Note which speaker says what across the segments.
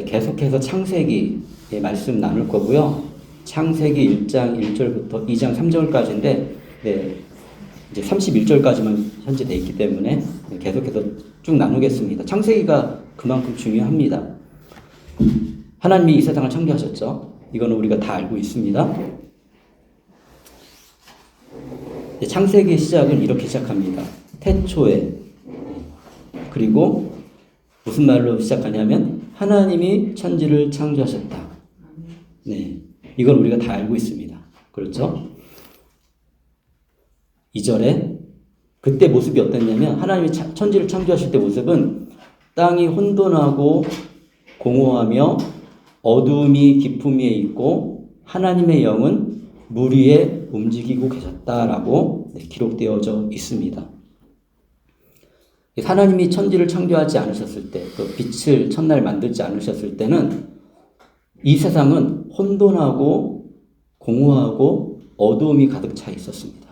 Speaker 1: 계속해서 창세기의 말씀 나눌 거고요. 창세기 1장 1절부터 2장 3절까지인데 이제 31절까지만 현재 돼 있기 때문에 계속해서 쭉 나누겠습니다. 창세기가 그만큼 중요합니다. 하나님이 이 세상을 창조하셨죠. 이거는 우리가 다 알고 있습니다. 창세기의 시작은 이렇게 시작합니다. 태초에. 그리고 무슨 말로 시작하냐면 하나님이 천지를 창조하셨다. 네, 이건 우리가 다 알고 있습니다. 그렇죠? 2절에 그때 모습이 어땠냐면 하나님이 천지를 창조하실 때 모습은 땅이 혼돈하고 공허하며 어두움이 깊음 위에 있고 하나님의 영은 물 위에 움직이고 계셨다라고 기록되어져 있습니다. 하나님이 천지를 창조하지 않으셨을 때, 그 빛을 첫날 만들지 않으셨을 때는 이 세상은 혼돈하고 공허하고 어두움이 가득 차 있었습니다.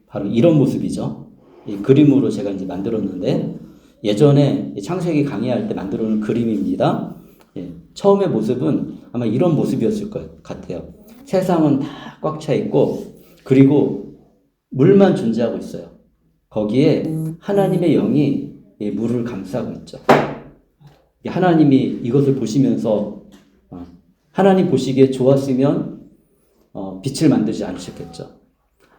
Speaker 1: 바로 이런 모습이죠. 이 그림으로 제가 이제 만들었는데 예전에 창세기 강의할 때 만들어 놓은 그림입니다. 처음의 모습은 아마 이런 모습이었을 것 같아요. 세상은 다 꽉 차 있고 그리고 물만 존재하고 있어요. 거기에 하나님의 영이 물을 감싸고 있죠. 하나님이 이것을 보시면서 하나님 보시기에 좋았으면 빛을 만들지 않으셨겠죠.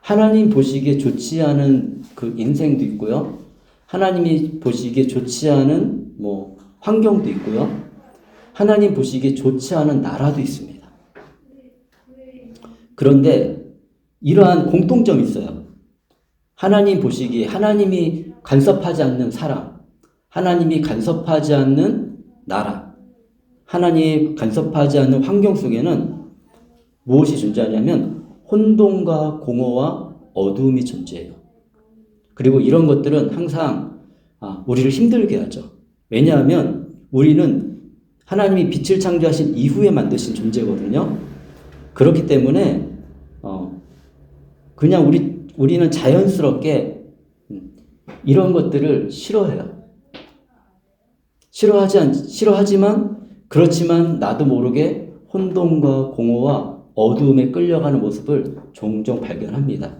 Speaker 1: 하나님 보시기에 좋지 않은 그 인생도 있고요. 하나님이 보시기에 좋지 않은 환경도 있고요. 하나님 보시기에 좋지 않은 나라도 있습니다. 그런데 이러한 공통점이 있어요. 하나님 보시기에 하나님이 간섭하지 않는 사람, 하나님이 간섭하지 않는 나라, 하나님이 간섭하지 않는 환경 속에는 무엇이 존재하냐면 혼돈과 공허와 어두움이 존재해요. 그리고 이런 것들은 항상 우리를 힘들게 하죠. 왜냐하면 우리는 하나님이 빛을 창조하신 이후에 만드신 존재거든요. 그렇기 때문에 그냥 우리는 자연스럽게 이런 것들을 싫어해요. 싫어하지만 그렇지만 나도 모르게 혼돈과 공허와 어두움에 끌려가는 모습을 종종 발견합니다.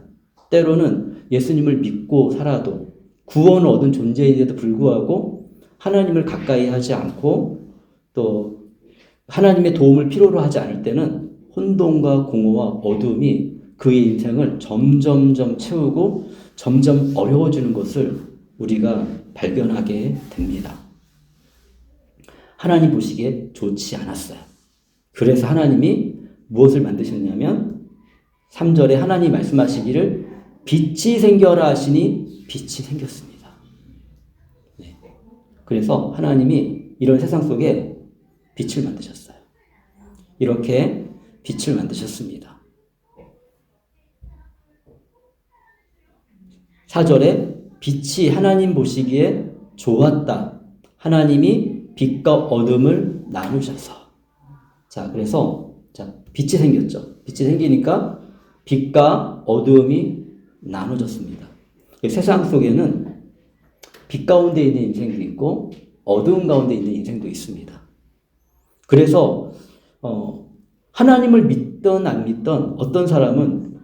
Speaker 1: 때로는 예수님을 믿고 살아도 구원을 얻은 존재인데도 불구하고 하나님을 가까이 하지 않고 또 하나님의 도움을 필요로 하지 않을 때는 혼돈과 공허와 어두움이 그의 인생을 점점점 채우고 점점 어려워지는 것을 우리가 발견하게 됩니다. 하나님 보시기에 좋지 않았어요. 그래서 하나님이 무엇을 만드셨냐면 3절에 하나님 말씀하시기를 빛이 생겨라 하시니 빛이 생겼습니다. 네. 그래서 하나님이 이런 세상 속에 빛을 만드셨어요. 이렇게 빛을 만드셨습니다. 4절에 빛이 하나님 보시기에 좋았다. 하나님이 빛과 어둠을 나누셔서. 자, 그래서 빛이 생겼죠. 빛이 생기니까 빛과 어두움이 나눠졌습니다. 세상 속에는 빛 가운데 있는 인생도 있고 어두움 가운데 있는 인생도 있습니다. 그래서 하나님을 믿던 안 믿던 어떤 사람은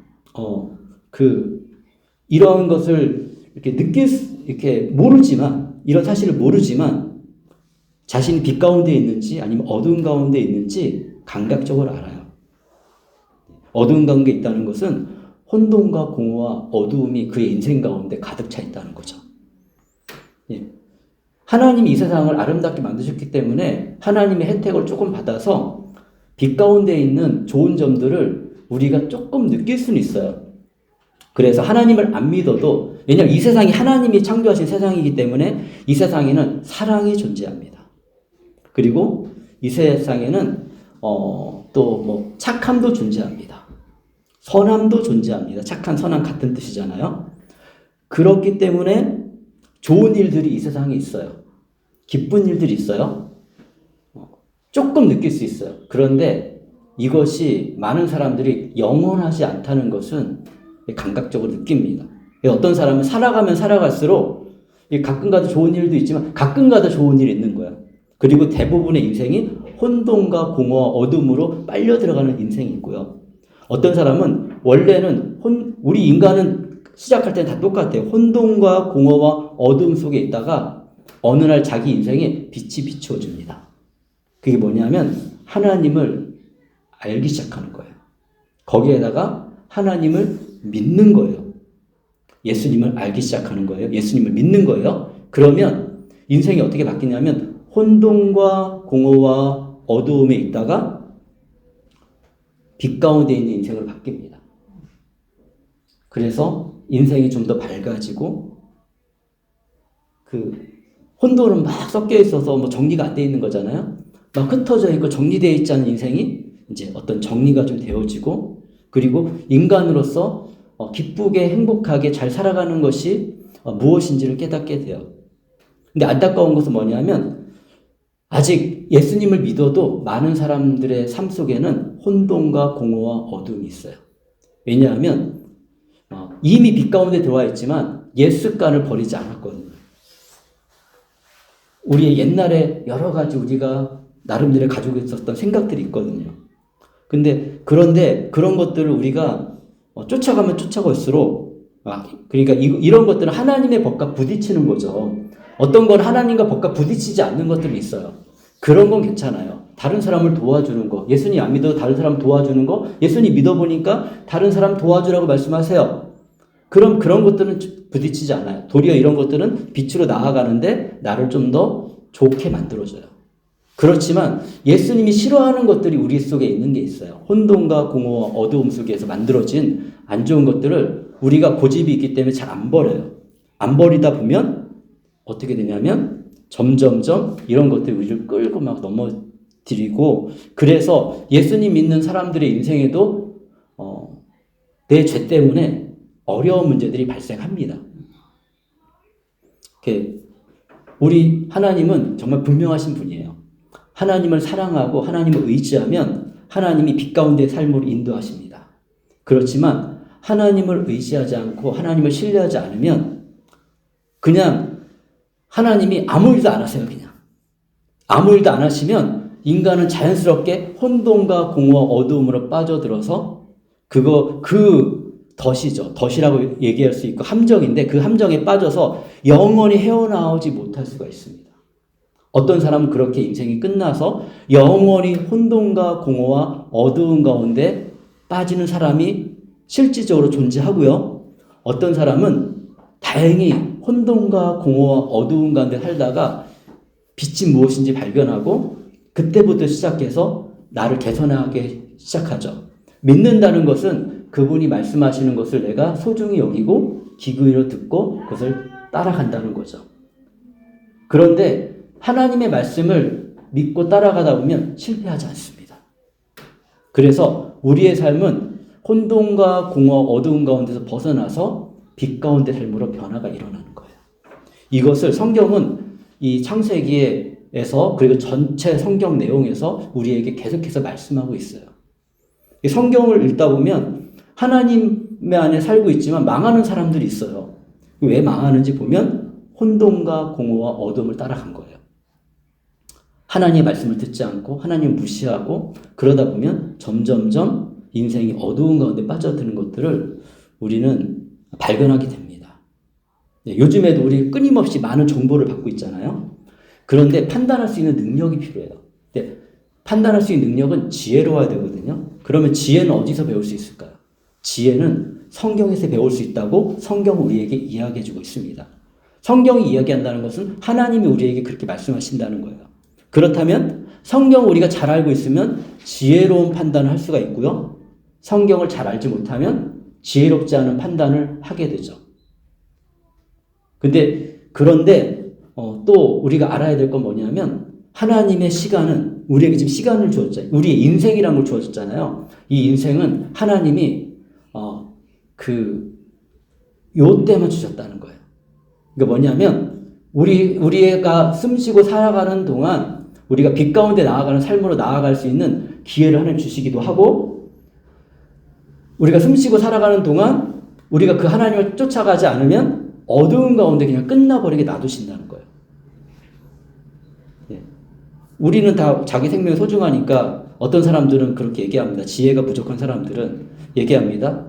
Speaker 1: 이런 것을 이렇게 모르지만 이런 사실을 모르지만 자신이 빛 가운데 있는지 아니면 어두움 가운데 있는지 감각적으로 알아요. 어두움 가운데 있다는 것은 혼돈과 공허와 어두움이 그의 인생 가운데 가득 차 있다는 거죠. 하나님이 이 세상을 아름답게 만드셨기 때문에 하나님의 혜택을 조금 받아서 빛 가운데 있는 좋은 점들을 우리가 조금 느낄 수는 있어요. 그래서 하나님을 안 믿어도 왜냐하면 이 세상이 하나님이 창조하신 세상이기 때문에 이 세상에는 사랑이 존재합니다. 그리고 이 세상에는 또 착함도 존재합니다. 선함도 존재합니다. 착한 선함 같은 뜻이잖아요. 그렇기 때문에 좋은 일들이 이 세상에 있어요. 기쁜 일들이 있어요. 조금 느낄 수 있어요. 그런데 이것이 많은 사람들이 영원하지 않다는 것은 감각적으로 느낍니다. 어떤 사람은 살아가면 살아갈수록 가끔가다 좋은 일도 있지만 가끔가다 좋은 일이 있는 거야. 그리고 대부분의 인생이 혼돈과 공허와 어둠으로 빨려 들어가는 인생이 있고요. 어떤 사람은 원래는 우리 인간은 시작할 때는 다 똑같아요. 혼돈과 공허와 어둠 속에 있다가 어느 날 자기 인생에 빛이 비추어집니다. 그게 뭐냐면 하나님을 알기 시작하는 거예요. 거기에다가 하나님을 믿는 거예요. 예수님을 알기 시작하는 거예요. 예수님을 믿는 거예요. 그러면 인생이 어떻게 바뀌냐면 혼돈과 공허와 어두움에 있다가 빛 가운데 있는 인생으로 바뀝니다. 그래서 인생이 좀 더 밝아지고 혼돈은 막 섞여 있어서 뭐 정리가 안 돼 있는 거잖아요. 막 흩어져 있고 정리되어 있지 않은 인생이 이제 어떤 정리가 좀 되어지고 그리고 인간으로서 기쁘게 행복하게 잘 살아가는 것이 무엇인지를 깨닫게 돼요. 근데 안타까운 것은 뭐냐면 아직 예수님을 믿어도 많은 사람들의 삶 속에는 혼돈과 공허와 어둠이 있어요. 왜냐하면 이미 빛 가운데 들어와 있지만 옛 습관을 버리지 않았거든요. 우리의 옛날에 여러 가지 우리가 나름대로 가지고 있었던 생각들이 있거든요. 그런데 그런 것들을 우리가 쫓아가면 쫓아갈수록 그러니까 이런 것들은 하나님의 법과 부딪히는 거죠. 어떤 건 하나님과 법과 부딪히지 않는 것들이 있어요. 그런 건 괜찮아요. 다른 사람을 도와주는 거, 예수님 안 믿어도 다른 사람 도와주는 거, 예수님 믿어보니까 다른 사람 도와주라고 말씀하세요. 그럼 그런 것들은 부딪히지 않아요. 도리어 이런 것들은 빛으로 나아가는데 나를 좀 더 좋게 만들어줘요. 그렇지만 예수님이 싫어하는 것들이 우리 속에 있는 게 있어요. 혼돈과 공허와 어두움 속에서 만들어진 안 좋은 것들을 우리가 고집이 있기 때문에 잘 안 버려요. 안 버리다 보면 어떻게 되냐면 점점점 이런 것들이 우리를 끌고 막 넘어뜨리고 그래서 예수님 믿는 사람들의 인생에도 내 죄 때문에 어려운 문제들이 발생합니다. 우리 하나님은 정말 분명하신 분이에요. 하나님을 사랑하고 하나님을 의지하면 하나님이 빛 가운데 삶으로 인도하십니다. 그렇지만 하나님을 의지하지 않고 하나님을 신뢰하지 않으면 그냥 하나님이 아무 일도 안 하세요. 그냥 아무 일도 안 하시면 인간은 자연스럽게 혼돈과 공허와 어두움으로 빠져들어서 덫이죠. 덫이라고 얘기할 수 있고 함정인데 그 함정에 빠져서 영원히 헤어나오지 못할 수가 있습니다. 어떤 사람은 그렇게 인생이 끝나서 영원히 혼돈과 공허와 어두운 가운데 빠지는 사람이 실질적으로 존재하고요. 어떤 사람은 다행히 혼돈과 공허와 어두운 가운데 살다가 빛이 무엇인지 발견하고 그때부터 시작해서 나를 개선하기 시작하죠. 믿는다는 것은 그분이 말씀하시는 것을 내가 소중히 여기고 귀 기울여 듣고 그것을 따라간다는 거죠. 그런데 하나님의 말씀을 믿고 따라가다 보면 실패하지 않습니다. 그래서 우리의 삶은 혼돈과 공허, 어두운 가운데서 벗어나서 빛 가운데 삶으로 변화가 일어나는 거예요. 이것을 성경은 이 창세기에서 그리고 전체 성경 내용에서 우리에게 계속해서 말씀하고 있어요. 성경을 읽다 보면 하나님의 안에 살고 있지만 망하는 사람들이 있어요. 왜 망하는지 보면 혼돈과 공허와 어둠을 따라간 거예요. 하나님의 말씀을 듣지 않고 하나님을 무시하고 그러다 보면 점점점 인생이 어두운 가운데 빠져드는 것들을 우리는 발견하게 됩니다. 요즘에도 우리 끊임없이 많은 정보를 받고 있잖아요. 그런데 판단할 수 있는 능력이 필요해요. 판단할 수 있는 능력은 지혜로워야 되거든요. 그러면 지혜는 어디서 배울 수 있을까요? 지혜는 성경에서 배울 수 있다고 성경은 우리에게 이야기해주고 있습니다. 성경이 이야기한다는 것은 하나님이 우리에게 그렇게 말씀하신다는 거예요. 그렇다면 성경을 우리가 잘 알고 있으면 지혜로운 판단을 할 수가 있고요. 성경을 잘 알지 못하면 지혜롭지 않은 판단을 하게 되죠. 그런데 또 우리가 알아야 될 건 뭐냐면 하나님의 시간은 우리에게 지금 시간을 주었잖아요. 우리의 인생이라는 걸 주었잖아요. 이 인생은 하나님이 요 때만 주셨다는 거예요. 그러니까 뭐냐면 우리가 숨쉬고 살아가는 동안 우리가 빛 가운데 나아가는 삶으로 나아갈 수 있는 기회를 하나님 주시기도 하고 우리가 숨쉬고 살아가는 동안 우리가 그 하나님을 쫓아가지 않으면 어두운 가운데 그냥 끝나버리게 놔두신다는 거예요. 예. 우리는 다 자기 생명이 소중하니까 어떤 사람들은 그렇게 얘기합니다. 지혜가 부족한 사람들은 얘기합니다.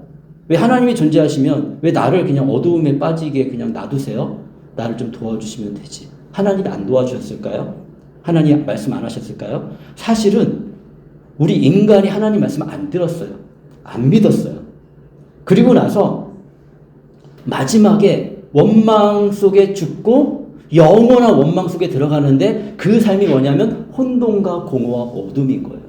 Speaker 1: 왜 하나님이 존재하시면 왜 나를 그냥 어두움에 빠지게 그냥 놔두세요? 나를 좀 도와주시면 되지. 하나님이 안 도와주셨을까요? 하나님 말씀 안 하셨을까요? 사실은 우리 인간이 하나님 말씀 안 들었어요. 안 믿었어요. 그리고 나서 마지막에 원망 속에 죽고 영원한 원망 속에 들어가는데 그 삶이 뭐냐면 혼돈과 공허와 어둠인 거예요.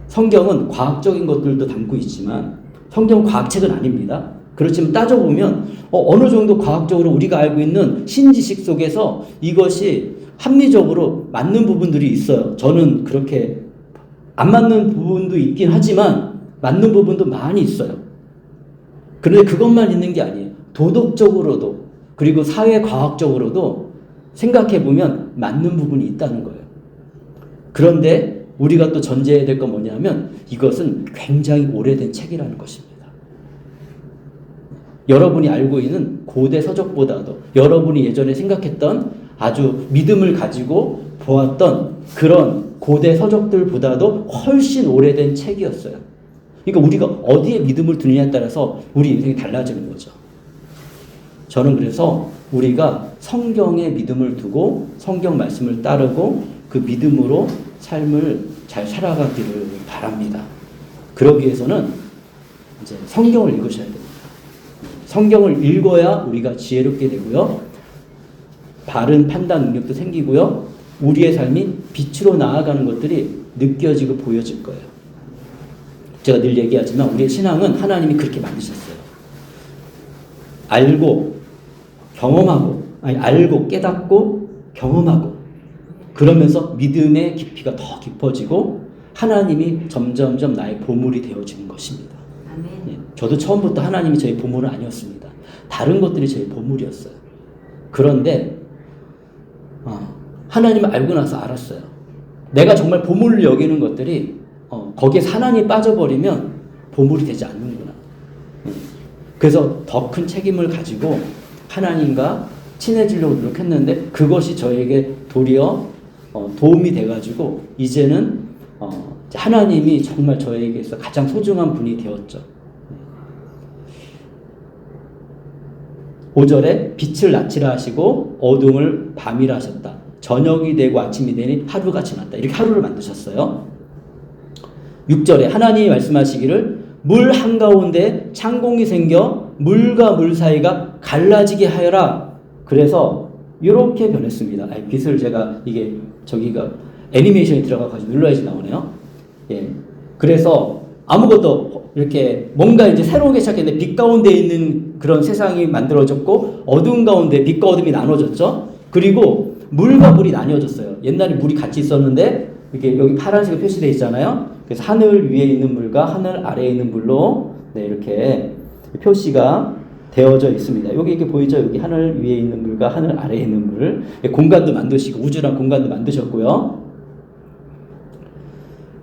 Speaker 1: 성경은 과학적인 것들도 담고 있지만 성경은 과학책은 아닙니다. 그렇지만 따져보면 어느 정도 과학적으로 우리가 알고 있는 신지식 속에서 이것이 합리적으로 맞는 부분들이 있어요. 저는 그렇게 안 맞는 부분도 있긴 하지만 맞는 부분도 많이 있어요. 그런데 그것만 있는 게 아니에요. 도덕적으로도 그리고 사회과학적으로도 생각해보면 맞는 부분이 있다는 거예요. 그런데 우리가 또 전제해야 될 건 뭐냐면 이것은 굉장히 오래된 책이라는 것입니다. 여러분이 알고 있는 고대 서적보다도 여러분이 예전에 생각했던 아주 믿음을 가지고 보았던 그런 고대 서적들보다도 훨씬 오래된 책이었어요. 그러니까 우리가 어디에 믿음을 두느냐에 따라서 우리 인생이 달라지는 거죠. 저는 그래서 우리가 성경에 믿음을 두고 성경 말씀을 따르고 그 믿음으로 삶을 잘 살아가기를 바랍니다. 그러기 위해서는 이제 성경을 읽으셔야 됩니다. 성경을 읽어야 우리가 지혜롭게 되고요. 바른 판단 능력도 생기고요. 우리의 삶이 빛으로 나아가는 것들이 느껴지고 보여질 거예요. 제가 늘 얘기하지만 우리의 신앙은 하나님이 그렇게 만드셨어요. 알고 경험하고 알고 깨닫고 경험하고 그러면서 믿음의 깊이가 더 깊어지고 하나님이 점점점 나의 보물이 되어지는 것입니다. 예, 저도 처음부터 하나님이 저의 보물은 아니었습니다. 다른 것들이 저의 보물이었어요. 그런데 하나님을 알고 나서 알았어요. 내가 정말 보물을 여기는 것들이 거기에 하나님이 빠져버리면 보물이 되지 않는구나. 그래서 더 큰 책임을 가지고 하나님과 친해지려고 노력했는데 그것이 저에게 도리어 도움이 돼가지고 이제는 하나님이 정말 저에게서 가장 소중한 분이 되었죠. 5절에 빛을 낮이라 하시고 어둠을 밤이라 하셨다. 저녁이 되고 아침이 되니 하루가 지났다. 이렇게 하루를 만드셨어요. 6절에 하나님이 말씀하시기를 물 한가운데 창공이 생겨 물과 물 사이가 갈라지게 하여라. 그래서 이렇게 변했습니다. 빛을 제가 이게 저기가 애니메이션이 들어가가지고 눌러야지 나오네요. 예. 그래서 아무것도 이렇게 뭔가 이제 새로운 시작했는데 빛 가운데 있는 그런 세상이 만들어졌고 어두운 가운데 빛과 어둠이 나눠졌죠. 그리고 물과 물이 나뉘어졌어요. 옛날에 물이 같이 있었는데 이렇게 여기 파란색으로 표시되어 있잖아요. 그래서 하늘 위에 있는 물과 하늘 아래에 있는 물로 이렇게 표시가 되어져 있습니다. 여기 이렇게 보이죠? 여기 하늘 위에 있는 물과 하늘 아래에 있는 물. 공간도 만드시고 우주란 공간도 만드셨고요.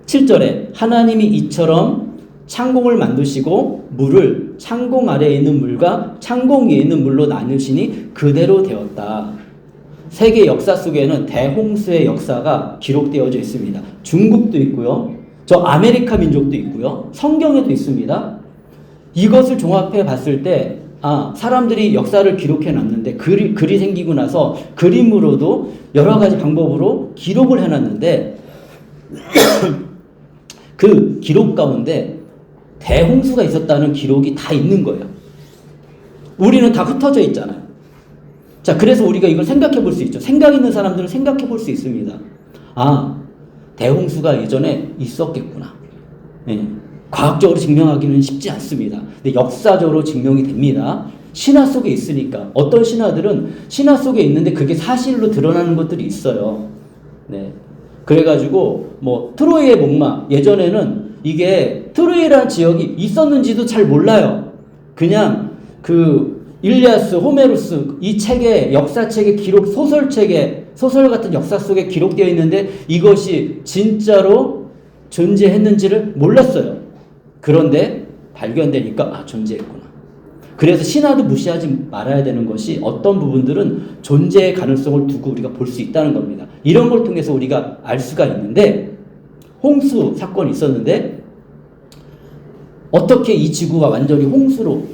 Speaker 1: 7절에 하나님이 이처럼 창공을 만드시고 물을 창공 아래에 있는 물과 창공 위에 있는 물로 나누시니 그대로 되었다. 세계 역사 속에는 대홍수의 역사가 기록되어져 있습니다. 중국도 있고요. 저 아메리카 민족도 있고요. 성경에도 있습니다. 이것을 종합해 봤을 때 사람들이 역사를 기록해 놨는데 글이 생기고 나서 그림으로도 여러 가지 방법으로 기록을 해놨는데 그 기록 가운데 대홍수가 있었다는 기록이 다 있는 거예요. 우리는 다 흩어져 있잖아요. 자, 그래서 우리가 이걸 생각해 볼 수 있죠. 생각 있는 사람들은 생각해 볼 수 있습니다. 대홍수가 예전에 있었겠구나. 네. 과학적으로 증명하기는 쉽지 않습니다. 근데 역사적으로 증명이 됩니다. 신화 속에 있으니까. 어떤 신화들은 신화 속에 있는데 그게 사실로 드러나는 것들이 있어요. 네. 그래가지고 트로이의 목마 예전에는 이게 트로이라는 지역이 있었는지도 잘 몰라요. 그냥 그 일리아스, 호메로스 이 책의 역사책의 기록 소설책에 소설 같은 역사 속에 기록되어 있는데 이것이 진짜로 존재했는지를 몰랐어요. 그런데 발견되니까 존재했구나. 그래서 신화도 무시하지 말아야 되는 것이 어떤 부분들은 존재의 가능성을 두고 우리가 볼 수 있다는 겁니다. 이런 걸 통해서 우리가 알 수가 있는데, 홍수 사건이 있었는데 어떻게 이 지구가 완전히 홍수로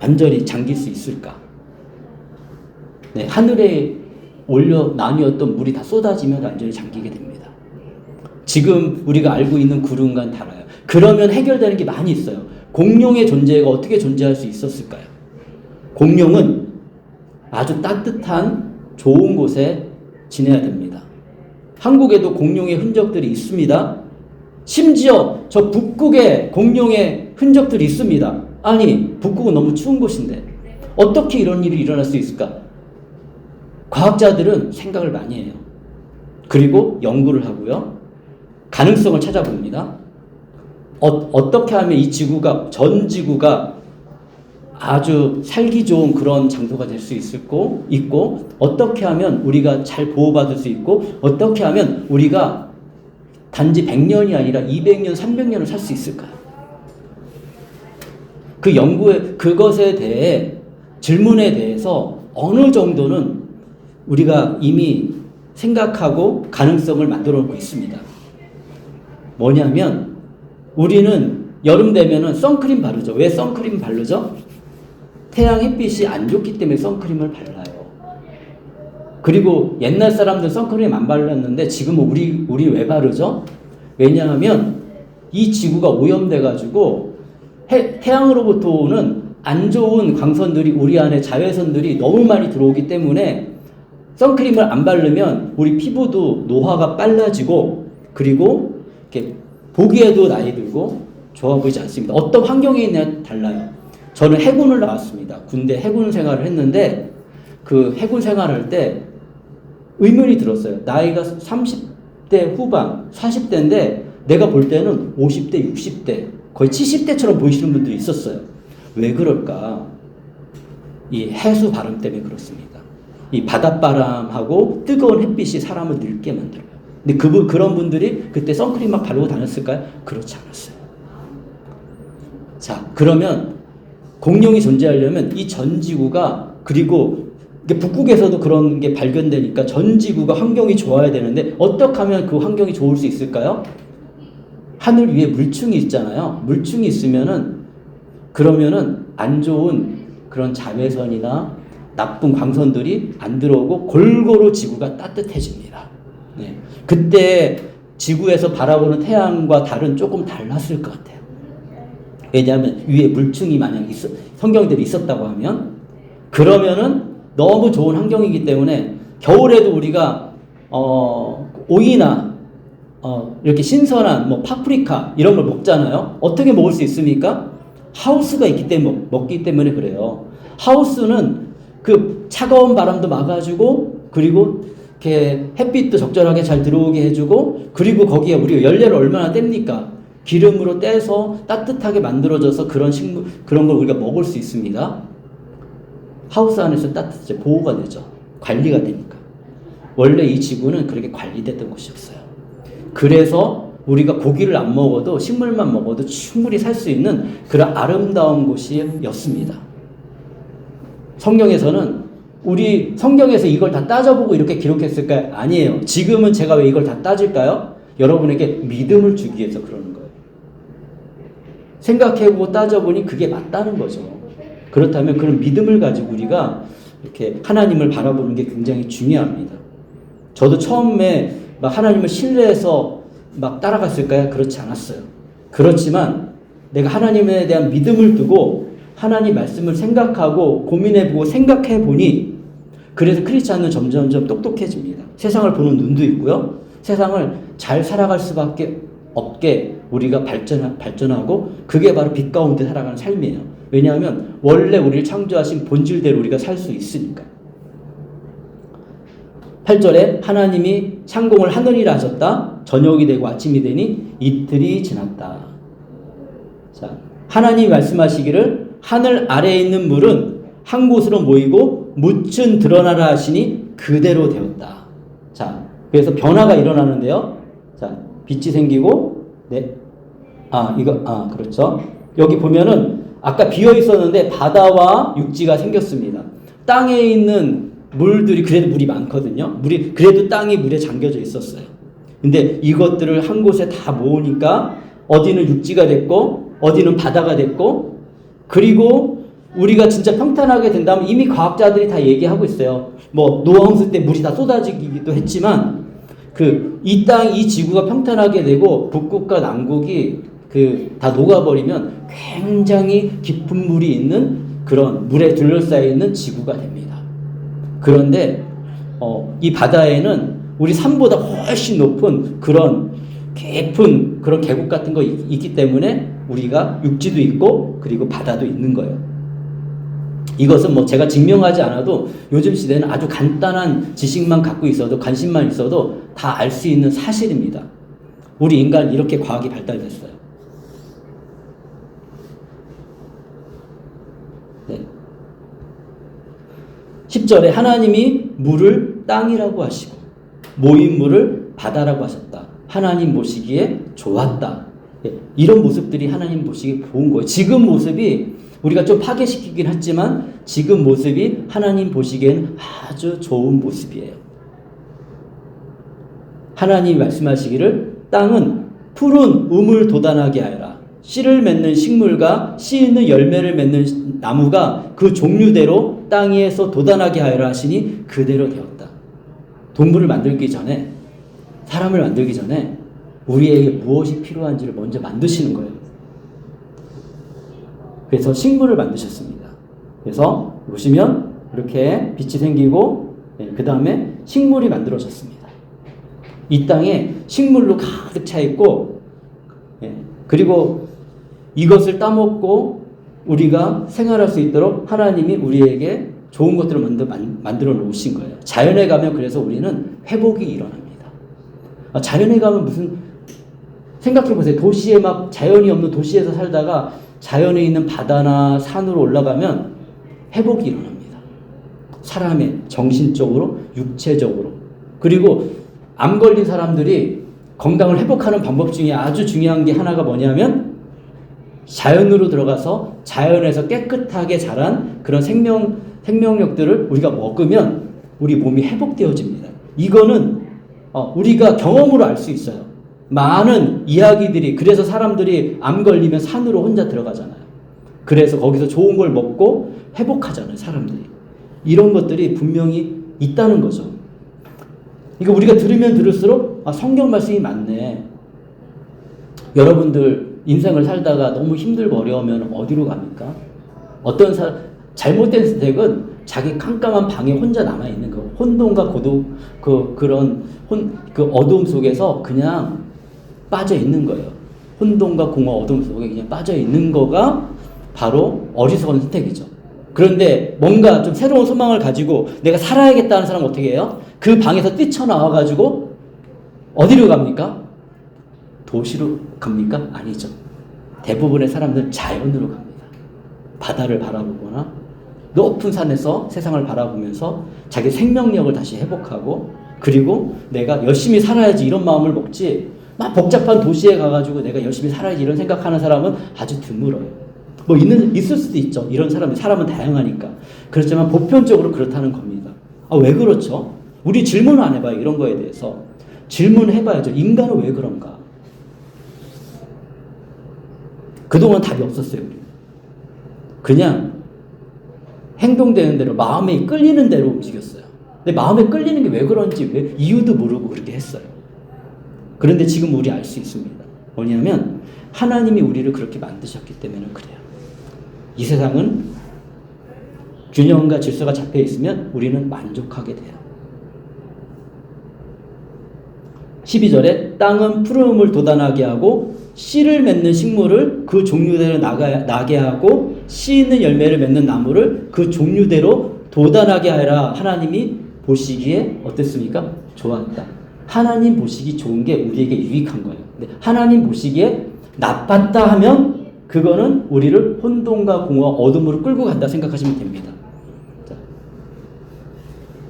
Speaker 1: 완전히 잠길 수 있을까? 네, 하늘에 올려 나뉘었던 물이 다 쏟아지면 완전히 잠기게 됩니다. 지금 우리가 알고 있는 구름과 달아요. 그러면 해결되는 게 많이 있어요. 공룡의 존재가 어떻게 존재할 수 있었을까요? 공룡은 아주 따뜻한 좋은 곳에 지내야 됩니다. 한국에도 공룡의 흔적들이 있습니다. 심지어 저 북극에 공룡의 흔적들이 있습니다. 아니, 북극은 너무 추운 곳인데 어떻게 이런 일이 일어날 수 있을까? 과학자들은 생각을 많이 해요. 그리고 연구를 하고요. 가능성을 찾아봅니다. 어떻게 하면 이 지구가, 전 지구가 아주 살기 좋은 그런 장소가 될 수 있고, 어떻게 하면 우리가 잘 보호받을 수 있고, 어떻게 하면 우리가 단지 100년이 아니라 200년, 300년을 살 수 있을까요? 그 연구에, 그것에 대해, 질문에 대해서 어느 정도는 우리가 이미 생각하고 가능성을 만들어 놓고 있습니다. 뭐냐면, 우리는 여름 되면은 선크림 바르죠. 왜 선크림 바르죠? 태양 햇빛이 안 좋기 때문에 선크림을 발라요. 그리고 옛날 사람들 선크림 안 발랐는데 지금은 우리 왜 바르죠? 왜냐하면 이 지구가 오염돼가지고 태양으로부터 오는 안 좋은 광선들이 우리 안에 자외선들이 너무 많이 들어오기 때문에 선크림을 안 바르면 우리 피부도 노화가 빨라지고 그리고 이렇게 보기에도 나이 들고 좋아 보이지 않습니다. 어떤 환경에 있냐에 달라요. 저는 해군을 나왔습니다. 군대 해군 생활을 했는데 그 해군 생활할 때 의문이 들었어요. 나이가 30대 후반, 40대인데 내가 볼 때는 50대, 60대, 거의 70대처럼 보이시는 분들이 있었어요. 왜 그럴까? 이 해수 바람 때문에 그렇습니다. 이 바닷바람하고 뜨거운 햇빛이 사람을 늙게 만들어요. 근데 그런 분들이 그때 선크림 막 바르고 다녔을까요? 그렇지 않았어요. 자, 그러면 공룡이 존재하려면 이 전 지구가, 그리고 북극에서도 그런 게 발견되니까 전 지구가 환경이 좋아야 되는데 어떻게 하면 그 환경이 좋을 수 있을까요? 하늘 위에 물층이 있잖아요. 물층이 있으면은 그러면은 안 좋은 그런 자외선이나 나쁜 광선들이 안 들어오고 골고루 지구가 따뜻해집니다. 네. 그때 지구에서 바라보는 태양과 달은 조금 달랐을 것 같아요. 왜냐하면 위에 물층이 만약 성경들이 있었다고 하면, 그러면은 너무 좋은 환경이기 때문에 겨울에도 우리가 오이나 이렇게 신선한 뭐 파프리카 이런 걸 먹잖아요. 어떻게 먹을 수 있습니까? 하우스가 있기 때문에 먹기 때문에 그래요. 하우스는 그 차가운 바람도 막아주고 그리고 이렇게 햇빛도 적절하게 잘 들어오게 해주고, 그리고 거기에 우리가 열매를 얼마나 뗍니까? 기름으로 떼서 따뜻하게 만들어져서 그런 걸 우리가 먹을 수 있습니다. 하우스 안에서 따뜻해 보호가 되죠. 관리가 되니까. 원래 이 지구는 그렇게 관리됐던 곳이었어요. 그래서 우리가 고기를 안 먹어도 식물만 먹어도 충분히 살 수 있는 그런 아름다운 곳이었습니다. 성경에서 이걸 다 따져보고 이렇게 기록했을까요? 아니에요. 지금은 제가 왜 이걸 다 따질까요? 여러분에게 믿음을 주기 위해서 그러는 거예요. 생각해보고 따져보니 그게 맞다는 거죠. 그렇다면 그런 믿음을 가지고 우리가 이렇게 하나님을 바라보는 게 굉장히 중요합니다. 저도 처음에 막 하나님을 신뢰해서 막 따라갔을까요? 그렇지 않았어요. 그렇지만 내가 하나님에 대한 믿음을 두고 하나님 말씀을 생각하고 고민해보고 생각해보니, 그래서 크리스찬은 점점점 똑똑해집니다. 세상을 보는 눈도 있고요. 세상을 잘 살아갈 수밖에 없게 우리가 발전하고, 그게 바로 빛 가운데 살아가는 삶이에요. 왜냐하면 원래 우리를 창조하신 본질대로 우리가 살 수 있으니까. 8절에 하나님이 창공을 하늘이라 하셨다. 저녁이 되고 아침이 되니 이틀이 지났다. 자, 하나님이 말씀하시기를 하늘 아래에 있는 물은 한 곳으로 모이고 묻은 드러나라 하시니 그대로 되었다. 자, 그래서 변화가 일어나는데요. 자, 빛이 생기고, 네. 그렇죠. 여기 보면은 아까 비어 있었는데 바다와 육지가 생겼습니다. 땅에 있는 물들이 그래도 물이 많거든요. 그래도 땅이 물에 잠겨져 있었어요. 근데 이것들을 한 곳에 다 모으니까 어디는 육지가 됐고 어디는 바다가 됐고, 그리고 우리가 진짜 평탄하게 된다면 이미 과학자들이 다 얘기하고 있어요. 뭐 노아 홍수 때 물이 다 쏟아지기도 했지만 이 땅, 이 지구가 평탄하게 되고 북극과 남극이 다 녹아버리면 굉장히 깊은 물이 있는 그런 물에 둘러싸여 있는 지구가 됩니다. 그런데 이 바다에는 우리 산보다 훨씬 높은 그런 깊은 그런 계곡 같은 거 있기 때문에 우리가 육지도 있고 그리고 바다도 있는 거예요. 이것은 뭐 제가 증명하지 않아도 요즘 시대는 아주 간단한 지식만 갖고 있어도, 관심만 있어도 다 알 수 있는 사실입니다. 우리 인간 이렇게 과학이 발달됐어요. 네. 10절에 하나님이 물을 땅이라고 하시고 모인 물을 바다라고 하셨다. 하나님 보시기에 좋았다. 네. 이런 모습들이 하나님 보시기에 좋은 거예요. 지금 모습이 우리가 좀 파괴시키긴 했지만 지금 모습이 하나님 보시기엔 아주 좋은 모습이에요. 하나님이 말씀하시기를 땅은 푸른 우물 돋아나게 하여라. 씨를 맺는 식물과 씨 있는 열매를 맺는 나무가 그 종류대로 땅 위에서 돋아나게 하여라 하시니 그대로 되었다. 동물을 만들기 전에, 사람을 만들기 전에 우리에게 무엇이 필요한지를 먼저 만드시는 거예요. 그래서 식물을 만드셨습니다. 그래서 보시면 이렇게 빛이 생기고 그 다음에 식물이 만들어졌습니다. 이 땅에 식물로 가득 차 있고 그리고 이것을 따먹고 우리가 생활할 수 있도록 하나님이 우리에게 좋은 것들을 만들어 놓으신 거예요. 자연에 가면 그래서 우리는 회복이 일어납니다. 자연에 가면 무슨, 생각해 보세요. 도시에 막 자연이 없는 도시에서 살다가 자연에 있는 바다나 산으로 올라가면 회복이 일어납니다. 사람의 정신적으로, 육체적으로. 그리고 암 걸린 사람들이 건강을 회복하는 방법 중에 아주 중요한 게 하나가 뭐냐면 자연으로 들어가서 자연에서 깨끗하게 자란 그런 생명력들을 우리가 먹으면 우리 몸이 회복되어집니다. 이거는 우리가 경험으로 알 수 있어요. 많은 이야기들이, 그래서 사람들이 암 걸리면 산으로 혼자 들어가잖아요. 그래서 거기서 좋은 걸 먹고 회복하잖아요, 사람들이. 이런 것들이 분명히 있다는 거죠. 이거 우리가 들으면 들을수록 성경 말씀이 맞네. 여러분들 인생을 살다가 너무 힘들고 어려우면 어디로 갑니까? 어떤 잘못된 선택은 자기 깜깜한 방에 혼자 남아있는 거, 혼돈과 고독, 그런 어두움 속에서 그냥 빠져 있는 거예요. 혼돈과 공허 어둠 속에 그냥 빠져 있는 거가 바로 어리석은 선택이죠. 그런데 뭔가 좀 새로운 소망을 가지고 내가 살아야겠다는 사람은 어떻게 해요? 그 방에서 뛰쳐나와가지고 어디로 갑니까? 도시로 갑니까? 아니죠. 대부분의 사람들은 자연으로 갑니다. 바다를 바라보거나 높은 산에서 세상을 바라보면서 자기 생명력을 다시 회복하고, 그리고 내가 열심히 살아야지 이런 마음을 먹지, 막 복잡한 도시에 가가지고 내가 열심히 살아야지 이런 생각하는 사람은 아주 드물어요. 뭐 있을 수도 있죠. 이런 사람은 다양하니까. 그렇지만 보편적으로 그렇다는 겁니다. 왜 그렇죠? 우리 질문을 안 해봐요. 이런 거에 대해서. 질문해봐야죠. 인간은 왜 그런가? 그동안 답이 없었어요. 그냥 행동되는 대로, 마음에 끌리는 대로 움직였어요. 근데 마음에 끌리는 게 왜 그런지, 왜 이유도 모르고 그렇게 했어요. 그런데 지금 우리 알 수 있습니다. 뭐냐면 하나님이 우리를 그렇게 만드셨기 때문에 그래요. 이 세상은 균형과 질서가 잡혀 있으면 우리는 만족하게 돼요. 12절에 땅은 푸름을 돋아나게 하고 씨를 맺는 식물을 그 종류대로 나게 하고 씨 있는 열매를 맺는 나무를 그 종류대로 돋아나게 하라. 하나님이 보시기에 어땠습니까? 좋았다. 하나님 보시기 좋은 게 우리에게 유익한 거예요. 근데 하나님 보시기에 나빴다 하면 그거는 우리를 혼돈과 공허, 어둠으로 끌고 간다 생각하시면 됩니다. 자,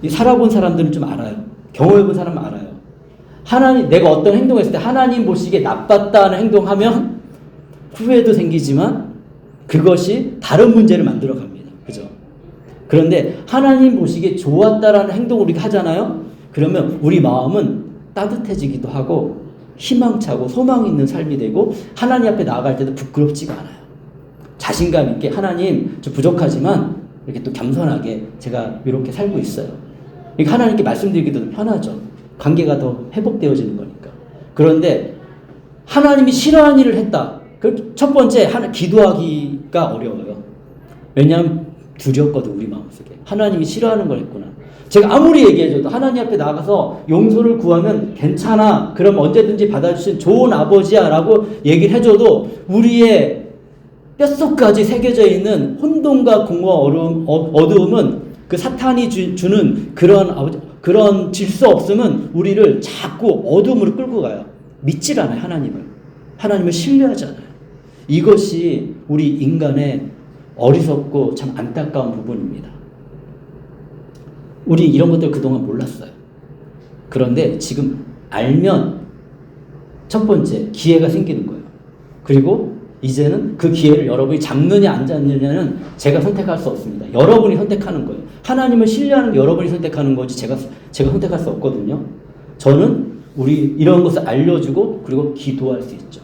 Speaker 1: 이 살아본 사람들은 좀 알아요. 경험해본 사람은 알아요. 내가 어떤 행동을 했을 때 하나님 보시기에 나빴다는 행동하면 후회도 생기지만 그것이 다른 문제를 만들어 갑니다. 그죠? 그런데 하나님 보시기에 좋았다라는 행동을 우리가 하잖아요. 그러면 우리 마음은 따뜻해지기도 하고 희망차고 소망 있는 삶이 되고 하나님 앞에 나아갈 때도 부끄럽지가 않아요. 자신감 있게 하나님 저 부족하지만 이렇게 또 겸손하게 제가 이렇게 살고 있어요. 그러니까 하나님께 말씀드리기도 편하죠. 관계가 더 회복되어지는 거니까. 그런데 하나님이 싫어하는 일을 했다. 그 첫 번째 기도하기가 어려워요. 왜냐하면 두렵거든 우리 마음속에. 하나님이 싫어하는 걸 했구나. 제가 아무리 얘기해줘도 하나님 앞에 나가서 용서를 구하면 괜찮아. 그럼 언제든지 받아주신 좋은 아버지야 라고 얘기를 해줘도 우리의 뼛속까지 새겨져 있는 혼돈과 공허와 어두움은 그 사탄이 주는 그런 질서 없음은 우리를 자꾸 어둠으로 끌고 가요. 믿질 않아요, 하나님을. 하나님을 신뢰하지 않아요. 이것이 우리 인간의 어리석고 참 안타까운 부분입니다. 우리 이런 것들 그동안 몰랐어요. 그런데 지금 알면 첫 번째 기회가 생기는 거예요. 그리고 이제는 그 기회를 여러분이 잡느냐 안 잡느냐는 제가 선택할 수 없습니다. 여러분이 선택하는 거예요. 하나님을 신뢰하는 게 여러분이 선택하는 거지 제가 선택할 수 없거든요. 저는 우리 이런 것을 알려주고 그리고 기도할 수 있죠.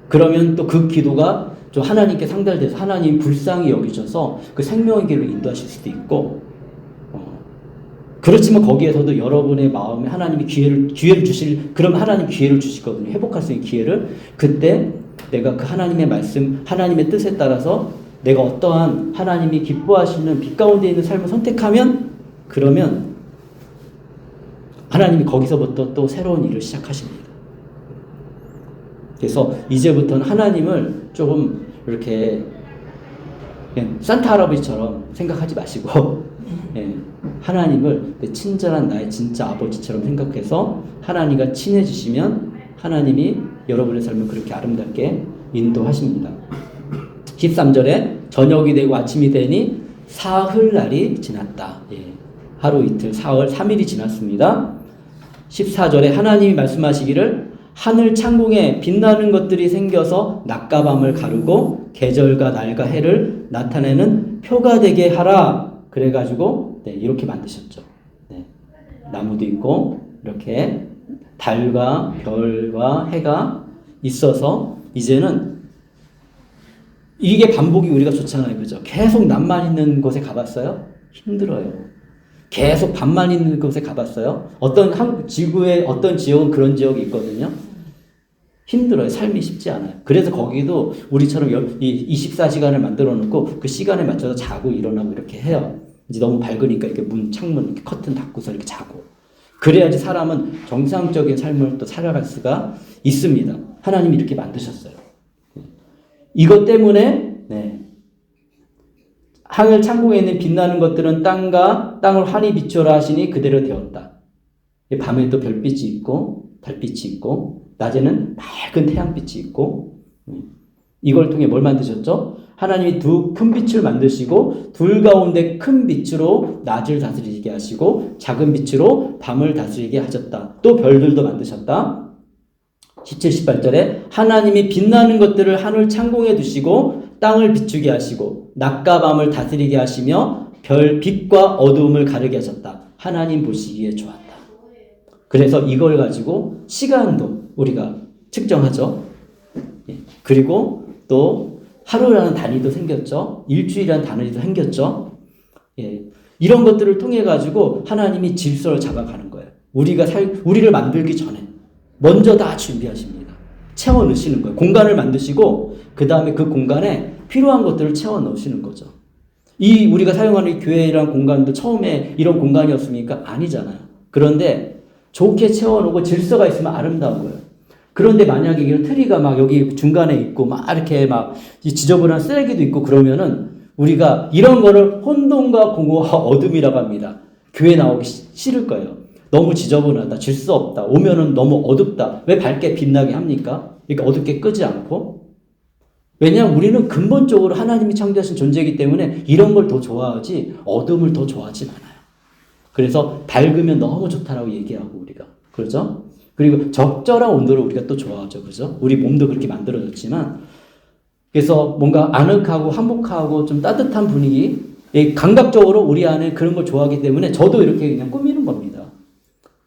Speaker 1: 그러면 또 그 기도가 좀 하나님께 상달돼서 하나님 불쌍히 여기셔서 그 생명의 길로 인도하실 수도 있고 그렇지만 거기에서도 여러분의 마음에 하나님이 기회를 주실 그럼 하나님 기회를 주시거든요. 회복할 수 있는 기회를. 그때 내가 그 하나님의 말씀 하나님의 뜻에 따라서 내가 어떠한 하나님이 기뻐하시는 빛 가운데 있는 삶을 선택하면 그러면 하나님이 거기서부터 또 새로운 일을 시작하십니다. 그래서 이제부터는 하나님을 조금 이렇게 산타 할아버지처럼 생각하지 마시고 하나님을 친절한 나의 진짜 아버지처럼 생각해서 하나님과 친해지시면 하나님이 여러분의 삶을 그렇게 아름답게 인도하십니다. 13절에 저녁이 되고 아침이 되니 사흘날이 지났다. 하루 이틀 사흘 3일이 지났습니다. 14절에 하나님이 말씀하시기를 하늘 창공에 빛나는 것들이 생겨서 낮과 밤을 가르고 계절과 날과 해를 나타내는 표가 되게 하라. 그래가지고 이렇게 만드셨죠. 나무도 있고 이렇게 달과 별과 해가 있어서 이제는 이게 반복이 우리가 좋잖아요. 그죠? 계속 낮만 있는 곳에 가봤어요? 힘들어요. 계속 밤만 있는 곳에 가봤어요? 지구의 어떤 지역은 그런 지역이 있거든요. 힘들어요. 삶이 쉽지 않아요. 그래서 거기도 우리처럼 24시간을 만들어 놓고 그 시간에 맞춰서 자고 일어나고 이렇게 해요. 이제 너무 밝으니까 이렇게 창문, 이렇게 커튼 닫고서 이렇게 자고. 그래야지 사람은 정상적인 삶을 또 살아갈 수가 있습니다. 하나님이 이렇게 만드셨어요. 이것 때문에, 하늘 창공에 있는 빛나는 것들은 땅을 환히 비추어라 하시니 그대로 되었다. 밤에 또 별빛이 있고, 달빛이 있고, 낮에는 밝은 태양빛이 있고, 이걸 통해 뭘 만드셨죠? 하나님이 두 큰 빛을 만드시고 둘 가운데 큰 빛으로 낮을 다스리게 하시고 작은 빛으로 밤을 다스리게 하셨다. 또 별들도 만드셨다. 17, 18절에 하나님이 빛나는 것들을 하늘 창공에 두시고 땅을 비추게 하시고 낮과 밤을 다스리게 하시며 별 빛과 어두움을 가르게 하셨다. 하나님 보시기에 좋았다. 그래서 이걸 가지고 시간도 우리가 측정하죠. 그리고 또 하루라는 단위도 생겼죠. 일주일이라는 단위도 생겼죠. 이런 것들을 통해 가지고 하나님이 질서를 잡아가는 거예요. 우리를 만들기 전에 먼저 다 준비하십니다. 채워 넣으시는 거예요. 공간을 만드시고 그 다음에 그 공간에 필요한 것들을 채워 넣으시는 거죠. 우리가 사용하는 이 교회라는 공간도 처음에 이런 공간이었습니까? 아니잖아요. 그런데 좋게 채워놓고 질서가 있으면 아름다운 거예요. 그런데 만약에 이런 트리가 막 여기 중간에 있고 막 이렇게 막 지저분한 쓰레기도 있고 그러면은 우리가 이런 거를 혼돈과 공허와 어둠이라고 합니다. 교회 나오기 싫을 거예요. 너무 지저분하다, 질서 없다, 오면은 너무 어둡다. 왜 밝게 빛나게 합니까? 이렇게 어둡게 끄지 않고. 왜냐하면 우리는 근본적으로 하나님이 창조하신 존재이기 때문에 이런 걸 더 좋아하지 어둠을 더 좋아하진 않아요. 그래서 밝으면 너무 좋다라고 얘기하고 우리가. 그렇죠? 그리고 적절한 온도를 우리가 또 좋아하죠. 그죠? 우리 몸도 그렇게 만들어졌지만 그래서 뭔가 아늑하고 화목하고 좀 따뜻한 분위기, 감각적으로 우리 안에 그런 걸 좋아하기 때문에 저도 이렇게 그냥 꾸미는 겁니다.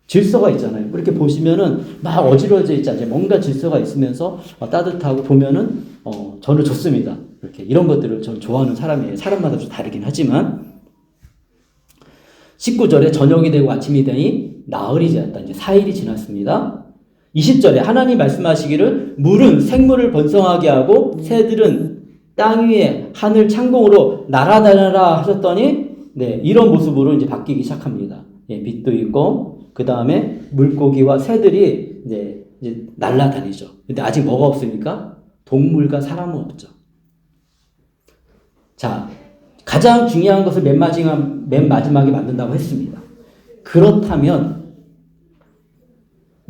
Speaker 1: 질서가 있잖아요. 이렇게 보시면은 막 어지러져 있지 않아요. 뭔가 질서가 있으면서 따뜻하고 보면은 저는 좋습니다. 이렇게 이런 것들을 저는 좋아하는 사람이에요. 사람마다 좀 다르긴 하지만 19절에 저녁이 되고 아침이 되니 나흘이 지났다. 이제 4일이 지났습니다. 20절에 하나님 말씀하시기를 물은 생물을 번성하게 하고 새들은 땅 위에 하늘 창공으로 날아다녀라 하셨더니 이런 모습으로 이제 바뀌기 시작합니다. 빛도 있고 그 다음에 물고기와 새들이 이제 날아다니죠. 근데 아직 뭐가 없습니까? 동물과 사람은 없죠. 자, 가장 중요한 것을 맨 마지막에 만든다고 했습니다. 그렇다면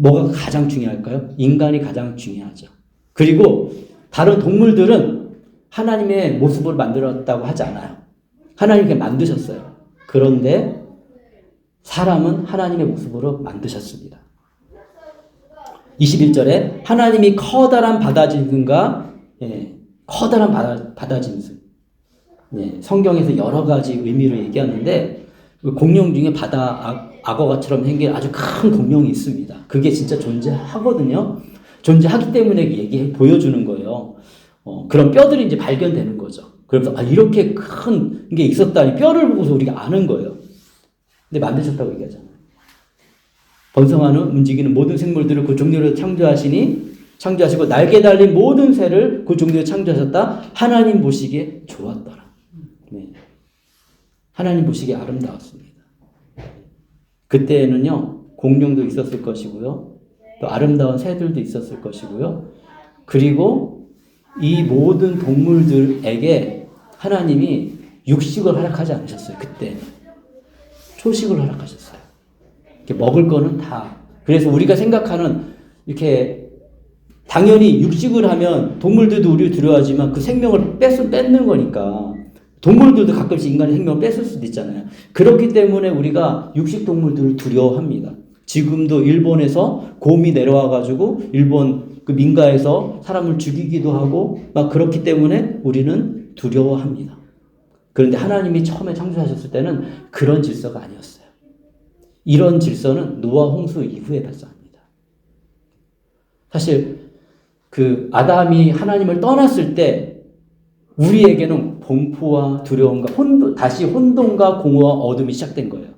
Speaker 1: 뭐가 가장 중요할까요? 인간이 가장 중요하죠. 그리고 다른 동물들은 하나님의 모습으로 만들었다고 하지 않아요. 하나님께 만드셨어요. 그런데 사람은 하나님의 모습으로 만드셨습니다. 21절에 하나님이 커다란 바다짐승과 커다란 바다짐승, 성경에서 여러 가지 의미를 얘기하는데 공룡 중에 바다 악어가처럼 생긴 아주 큰 공룡이 있습니다. 그게 진짜 존재하거든요. 존재하기 때문에 보여주는 거예요. 그런 뼈들이 이제 발견되는 거죠. 그래서 이렇게 큰 게 있었다니 뼈를 보고서 우리가 아는 거예요. 근데 만드셨다고 얘기하잖아요. 번성하는 움직이는 모든 생물들을 그 종류로 창조하시고 날개 달린 모든 새를 그 종류로 창조하셨다. 하나님 보시기에 좋았더라. 하나님 보시기에 아름다웠습니다. 그때는요 공룡도 있었을 것이고요. 또 아름다운 새들도 있었을 것이고요. 그리고 이 모든 동물들에게 하나님이 육식을 허락하지 않으셨어요. 그때 초식을 허락하셨어요. 이렇게 먹을 거는 다. 그래서 우리가 생각하는 이렇게 당연히 육식을 하면 동물들도 우리를 두려워하지만 그 생명을 뺏는 거니까 동물들도 가끔씩 인간의 생명을 뺏을 수도 있잖아요. 그렇기 때문에 우리가 육식 동물들을 두려워합니다. 지금도 일본에서 곰이 내려와가지고 일본 그 민가에서 사람을 죽이기도 하고 막 그렇기 때문에 우리는 두려워합니다. 그런데 하나님이 처음에 창조하셨을 때는 그런 질서가 아니었어요. 이런 질서는 노아 홍수 이후에 발생합니다. 사실 그 아담이 하나님을 떠났을 때 우리에게는 공포와 두려움과 다시 혼돈과 공허와 어둠이 시작된 거예요.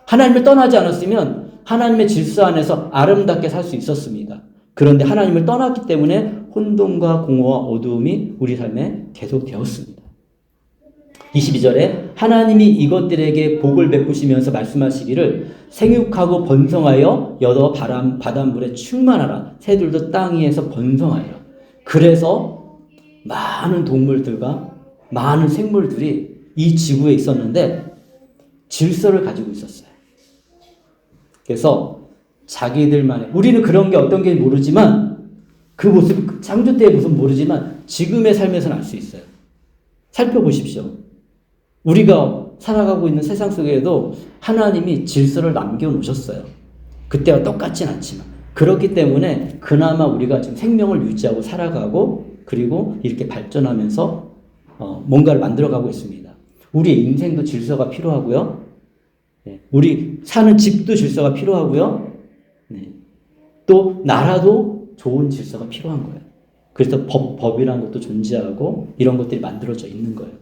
Speaker 1: 하나님을 떠나지 않았으면 하나님의 질서 안에서 아름답게 살 수 있었습니다. 그런데 하나님을 떠났기 때문에 혼돈과 공허와 어두움이 우리 삶에 계속되었습니다. 22절에 하나님이 이것들에게 복을 베푸시면서 말씀하시기를 생육하고 번성하여 여러 바닷물에 충만하라. 새들도 땅 위에서 번성하여라. 그래서 많은 동물들과 많은 생물들이 이 지구에 있었는데 질서를 가지고 있었어요. 그래서 자기들만의 우리는 그런 게 어떤 게 모르지만 그 모습 창조 때의 모습 모르지만 지금의 삶에서는 알 수 있어요. 살펴보십시오. 우리가 살아가고 있는 세상 속에도 하나님이 질서를 남겨놓으셨어요. 그때와 똑같진 않지만 그렇기 때문에 그나마 우리가 지금 생명을 유지하고 살아가고 그리고 이렇게 발전하면서 뭔가를 만들어가고 있습니다. 우리의 인생도 질서가 필요하고요. 우리 사는 집도 질서가 필요하고요. 또 나라도 좋은 질서가 필요한 거예요. 그래서 법이라는 것도 존재하고 이런 것들이 만들어져 있는 거예요.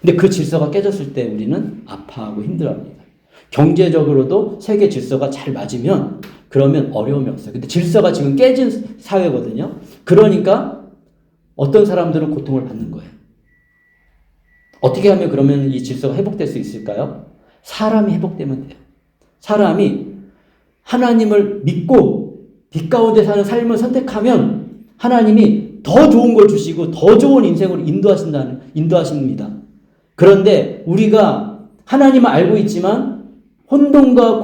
Speaker 1: 근데 그 질서가 깨졌을 때 우리는 아파하고 힘들어합니다. 경제적으로도 세계 질서가 잘 맞으면 그러면 어려움이 없어요. 근데 질서가 지금 깨진 사회거든요. 그러니까 어떤 사람들은 고통을 받는 거예요. 어떻게 하면 그러면 이 질서가 회복될 수 있을까요? 사람이 회복되면 돼요. 사람이 하나님을 믿고 빛 가운데 사는 삶을 선택하면 하나님이 더 좋은 걸 주시고 더 좋은 인생으로 인도하십니다. 그런데 우리가 하나님을 알고 있지만 혼돈과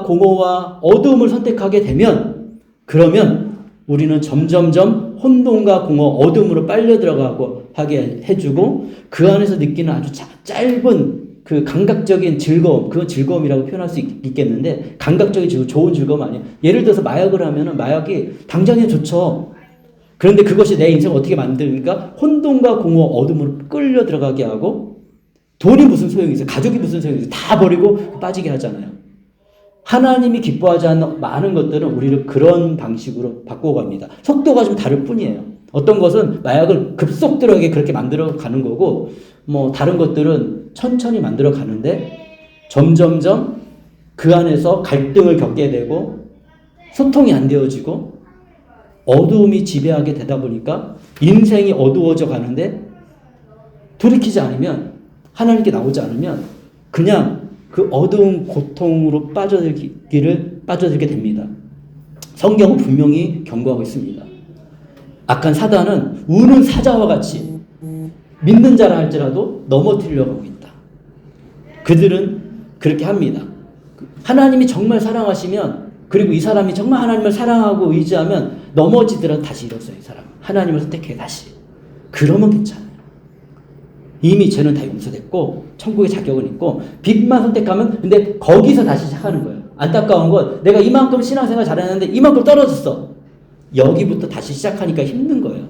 Speaker 1: 공허와 어두움을 선택하게 되면 그러면 우리는 점점점 혼돈과 공허, 어둠으로 빨려 들어가고 하게 해주고 그 안에서 느끼는 아주 짧은 그 감각적인 즐거움, 그건 즐거움이라고 표현할 수 있겠는데 감각적인 즐거움, 좋은 즐거움 아니에요. 예를 들어서 마약을 하면은 마약이 당장에 좋죠. 그런데 그것이 내 인생을 어떻게 만드니까 혼돈과 공허, 어둠으로 끌려 들어가게 하고 돈이 무슨 소용이 있어요? 가족이 무슨 소용이 있어요? 다 버리고 빠지게 하잖아요. 하나님이 기뻐하지 않는 많은 것들은 우리를 그런 방식으로 바꿔갑니다. 속도가 좀 다를 뿐이에요. 어떤 것은 마약을 급속도하게 그렇게 만들어 가는 거고, 뭐 다른 것들은 천천히 만들어 가는데 점점점 그 안에서 갈등을 겪게 되고 소통이 안 되어지고 어두움이 지배하게 되다 보니까 인생이 어두워져 가는데 돌이키지 않으면, 하나님께 나오지 않으면 그냥 그 어두운 고통으로 빠져들게 됩니다. 성경은 분명히 경고하고 있습니다. 악한 사단은 우는 사자와 같이 믿는 자라 할지라도 넘어뜨리려고 하고 있다. 그들은 그렇게 합니다. 하나님이 정말 사랑하시면, 그리고 이 사람이 정말 하나님을 사랑하고 의지하면 넘어지더라도 다시 일어서요. 이 사람 하나님을 선택해 다시. 그러면 괜찮아요. 이미 죄는 다 용서됐고 천국의 자격은 있고 빛만 선택하면, 근데 거기서 다시 시작하는 거예요. 안타까운 건 내가 이만큼 신앙생활 잘했는데 이만큼 떨어졌어. 여기부터 다시 시작하니까 힘든 거예요.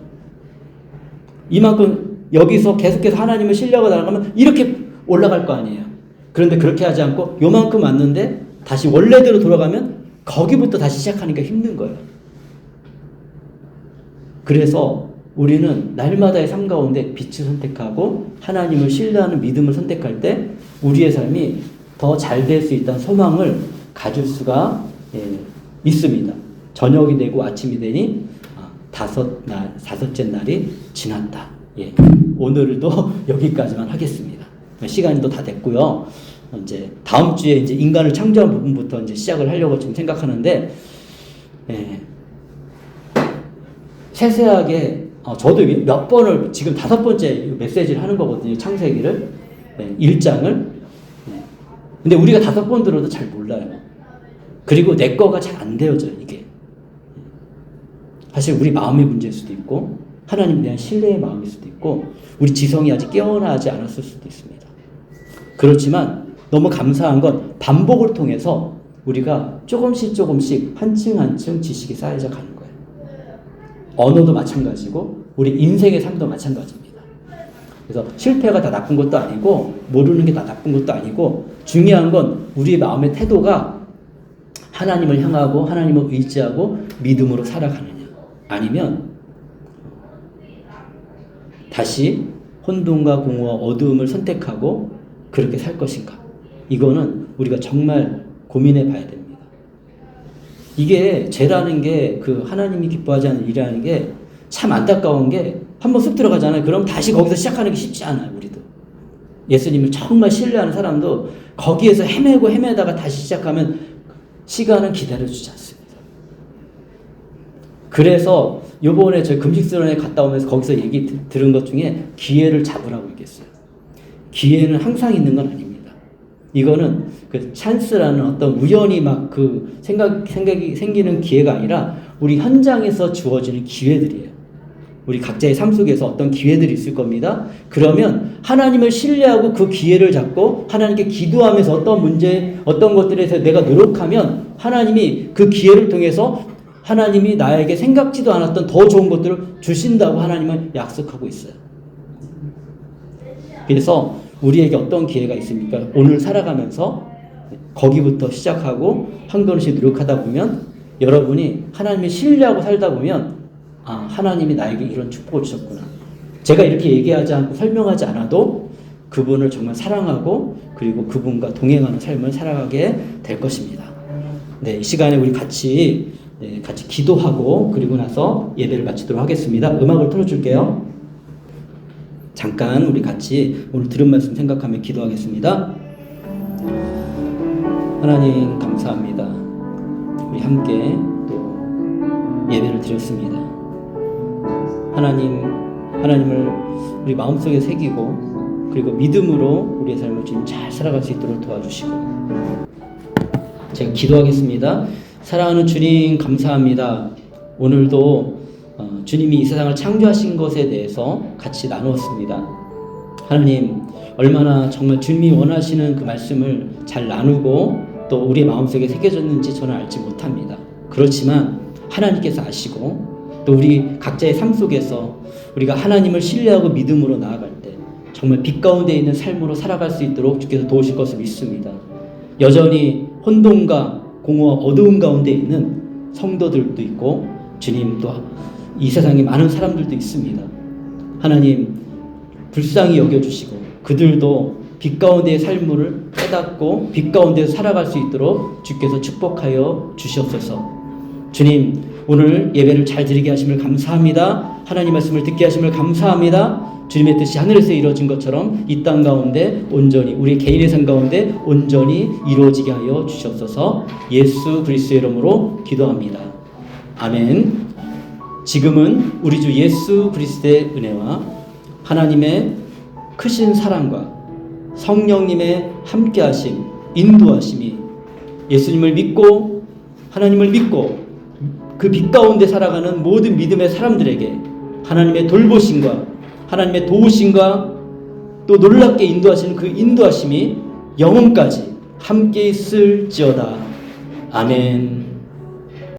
Speaker 1: 이만큼 여기서 계속해서 하나님을 신뢰하고 나아가면 이렇게 올라갈 거 아니에요. 그런데 그렇게 하지 않고 요만큼 왔는데 다시 원래대로 돌아가면 거기부터 다시 시작하니까 힘든 거예요. 그래서 우리는 날마다의 삶 가운데 빛을 선택하고 하나님을 신뢰하는 믿음을 선택할 때 우리의 삶이 더 잘 될 수 있다는 소망을 가질 수가 있습니다. 저녁이 되고 아침이 되니 다섯째 날이 지났다. 오늘도 여기까지만 하겠습니다. 시간이 또 다 됐고요. 이제 다음 주에 이제 인간을 창조한 부분부터 이제 시작을 하려고 지금 생각하는데, 세세하게 저도 몇 번을 지금 5번째 메시지를 하는 거거든요. 창세기를 1장을. 근데 우리가 5번 들어도 잘 몰라요. 그리고 내 거가 잘 안 되어져요. 이게 사실 우리 마음의 문제일 수도 있고 하나님에 대한 신뢰의 마음일 수도 있고 우리 지성이 아직 깨어나지 않았을 수도 있습니다. 그렇지만 너무 감사한 건 반복을 통해서 우리가 조금씩 한층 한층 지식이 쌓여져 가는 거예요. 언어도 마찬가지고 우리 인생의 삶도 마찬가지입니다. 그래서 실패가 다 나쁜 것도 아니고 모르는 게 다 나쁜 것도 아니고 중요한 건 우리의 마음의 태도가 하나님을 향하고 하나님을 의지하고 믿음으로 살아가느냐, 아니면 다시 혼돈과 공허와 어두움을 선택하고 그렇게 살 것인가. 이거는 우리가 정말 고민해 봐야 됩니다. 이게 죄라는 게, 그 하나님이 기뻐하지 않는 일이라는 게 참 안타까운 게, 한번 쑥 들어가잖아요. 그럼 다시 거기서 시작하는 게 쉽지 않아요. 우리도 예수님을 정말 신뢰하는 사람도 거기에서 헤매다가 다시 시작하면 시간은 기다려주지 않습니다. 그래서 요번에 저희 금식수련회 갔다 오면서 거기서 얘기 들은 것 중에 기회를 잡으라고 얘기했어요. 기회는 항상 있는 건 아닙니다. 이거는 그 찬스라는 어떤 우연히 막 그 생각이 생기는 기회가 아니라 우리 현장에서 주어지는 기회들이에요. 우리 각자의 삶 속에서 어떤 기회들이 있을 겁니다. 그러면 하나님을 신뢰하고 그 기회를 잡고 하나님께 기도하면서 어떤 문제, 어떤 것들에 대해서 내가 노력하면 하나님이 그 기회를 통해서 하나님이 나에게 생각지도 않았던 더 좋은 것들을 주신다고 하나님은 약속하고 있어요. 그래서 우리에게 어떤 기회가 있습니까? 오늘 살아가면서 거기부터 시작하고 한 걸음씩 노력하다 보면, 여러분이 하나님을 신뢰하고 살다 보면 하나님이 나에게 이런 축복을 주셨구나. 제가 이렇게 얘기하지 않고 설명하지 않아도 그분을 정말 사랑하고 그리고 그분과 동행하는 삶을 살아가게 될 것입니다. 이 시간에 우리 같이 기도하고 그리고 나서 예배를 마치도록 하겠습니다. 음악을 틀어줄게요. 잠깐 우리 같이 오늘 들은 말씀 생각하며 기도하겠습니다. 하나님 감사합니다. 우리 함께 또 예배를 드렸습니다. 하나님을 우리 마음속에 새기고 그리고 믿음으로 우리의 삶을 지금 잘 살아갈 수 있도록 도와주시고, 제가 기도하겠습니다. 사랑하는 주님 감사합니다. 오늘도 주님이 이 세상을 창조하신 것에 대해서 같이 나누었습니다. 하나님, 얼마나 정말 주님이 원하시는 그 말씀을 잘 나누고 또 우리의 마음속에 새겨졌는지 저는 알지 못합니다. 그렇지만 하나님께서 아시고 또 우리 각자의 삶 속에서 우리가 하나님을 신뢰하고 믿음으로 나아갈 때 정말 빛 가운데 있는 삶으로 살아갈 수 있도록 주께서 도우실 것을 믿습니다. 여전히 혼돈과 공허와 어두움 가운데 있는 성도들도 있고 주님 또 이 세상에 많은 사람들도 있습니다. 하나님 불쌍히 여겨주시고 그들도 빛 가운데의 삶을 깨닫고 빛 가운데서 살아갈 수 있도록 주께서 축복하여 주시옵소서. 주님 오늘 예배를 잘 드리게 하심을 감사합니다. 하나님 말씀을 듣게 하심을 감사합니다. 주님의 뜻이 하늘에서 이루어진 것처럼 이 땅 가운데 온전히 우리 개인의 삶 가운데 온전히 이루어지게 하여 주시옵소서. 예수 그리스도의 이름으로 기도합니다. 아멘. 지금은 우리 주 예수 그리스도의 은혜와 하나님의 크신 사랑과 성령님의 함께하심, 인도하심이 예수님을 믿고 하나님을 믿고 그 빛 가운데 살아가는 모든 믿음의 사람들에게 하나님의 돌보심과 하나님의 도우심과 또 놀랍게 인도하시는 그 인도하심이 영혼까지 함께 있을지어다. 아멘.